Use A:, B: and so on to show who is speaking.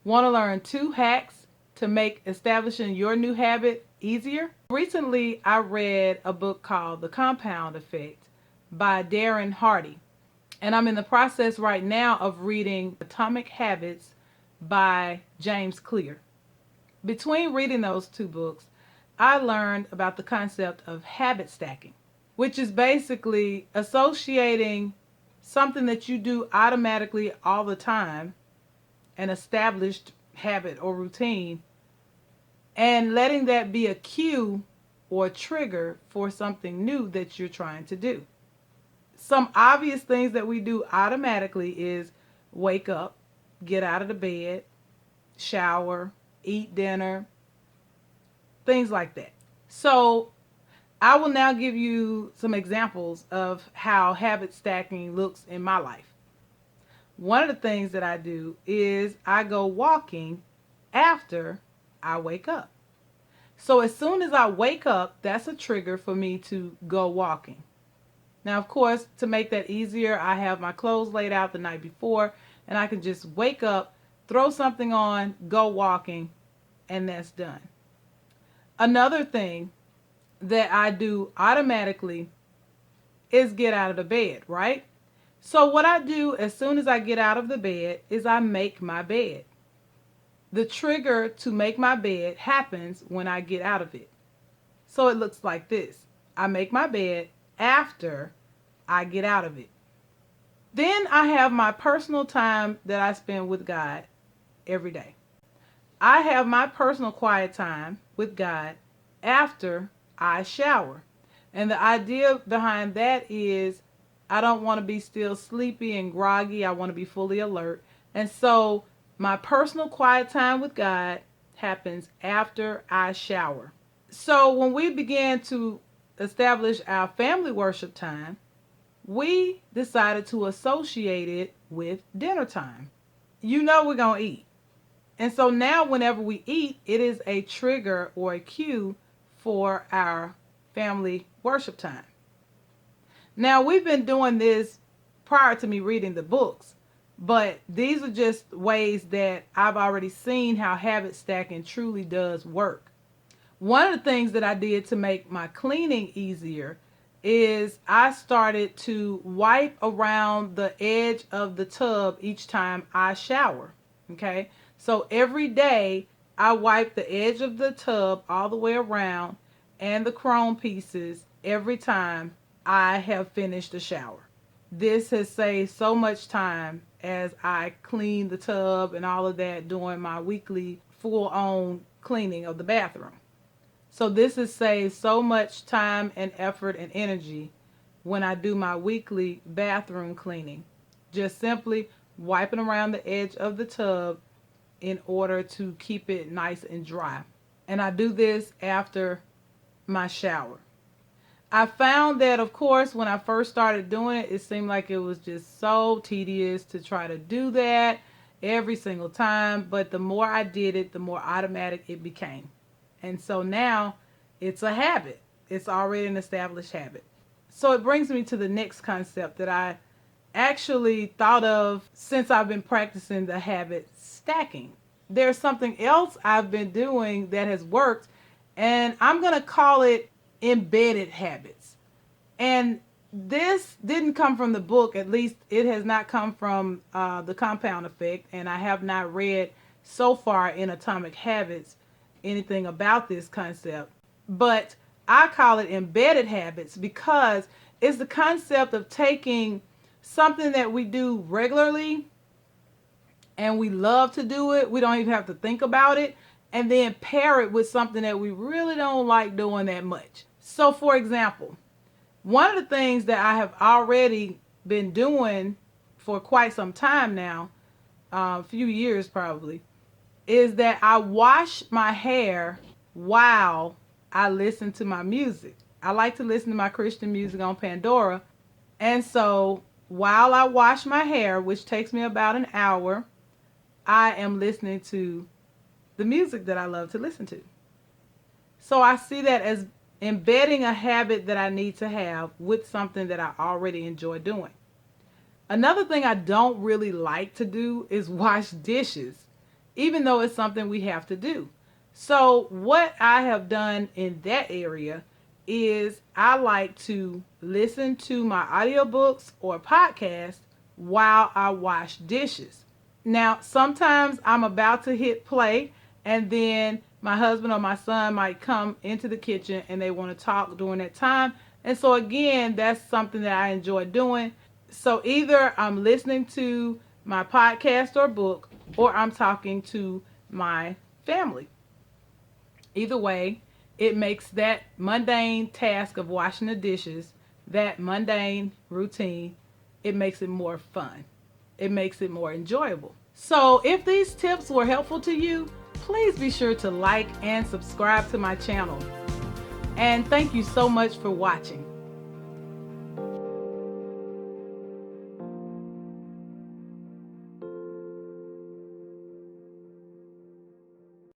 A: Want to learn 2 hacks to make establishing your new habit easier? Recently, I read a book called The Compound Effect by Darren Hardy, and I'm in the process right now of reading Atomic Habits by James Clear. Between reading those 2 books, I learned about the concept of habit stacking, which is basically associating something that you do automatically all the time, an established habit or routine, and letting that be a cue or trigger for something new that you're trying to do. Some obvious things that we do automatically is wake up, get out of the bed, shower, eat dinner, things like that. So I will now give you some examples of how habit stacking looks in my life. One of the things that I do is I go walking after I wake up. So as soon as I wake up, that's a trigger for me to go walking. Now, of course, to make that easier, I have my clothes laid out the night before, and I can just wake up, throw something on, go walking, and that's done. Another thing that I do automatically is get out of the bed, right? So what I do as soon as I get out of the bed is I make my bed. The trigger to make my bed happens when I get out of it. So it looks like this. I make my bed after I get out of it. Then I have my personal time that I spend with God every day. I have my personal quiet time with God after I shower. And the idea behind that is I don't want to be still sleepy and groggy. I want to be fully alert. And so my personal quiet time with God happens after I shower. So when we began to establish our family worship time, we decided to associate it with dinner time. You know we're going to eat. And so now whenever we eat, it is a trigger or a cue for our family worship time. Now, we've been doing this prior to me reading the books, but these are just ways that I've already seen how habit stacking truly does work. One of the things that I did to make my cleaning easier is I started to wipe around the edge of the tub each time I shower. Okay, so every day I wipe the edge of the tub all the way around and the chrome pieces every time I have finished the shower. This has saved so much time as I clean the tub and all of that during my weekly full-on cleaning of the bathroom. So this has saved so much time and effort and energy when I do my weekly bathroom cleaning. Just simply wiping around the edge of the tub in order to keep it nice and dry. And I do this after my shower. I found that, of course, when I first started doing it, it seemed like it was just so tedious to try to do that every single time. But the more I did it, the more automatic it became. And so now it's a habit. It's already an established habit. So it brings me to the next concept that I actually thought of since I've been practicing the habit stacking. There's something else I've been doing that has worked, and I'm going to call it embedded habits. And this didn't come from the book, at least it has not come from The Compound Effect, and I have not read so far in Atomic Habits anything about this concept. But I call it embedded habits because it's the concept of taking something that we do regularly and we love to do it, we don't even have to think about it, and then pair it with something that we really don't like doing that much. So for example, one of the things that I have already been doing for quite some time now, a few years probably, is that I wash my hair while I listen to my music. I like to listen to my Christian music on Pandora. And so while I wash my hair, which takes me about an hour, I am listening to the music that I love to listen to. So I see that as embedding a habit that I need to have with something that I already enjoy doing. Another thing I don't really like to do is wash dishes. even though it's something we have to do. So what I have done in that area is I like to listen to my audiobooks or podcasts while I wash dishes. Now, sometimes I'm about to hit play and then my husband or my son might come into the kitchen and they want to talk during that time. And so again, that's something that I enjoy doing. So either I'm listening to my podcast or book or I'm talking to my family. Either way, it makes that mundane task of washing the dishes, that mundane routine, it makes it more fun. It makes it more enjoyable. So if these tips were helpful to you, please be sure to like and subscribe to my channel. And thank you so much for watching.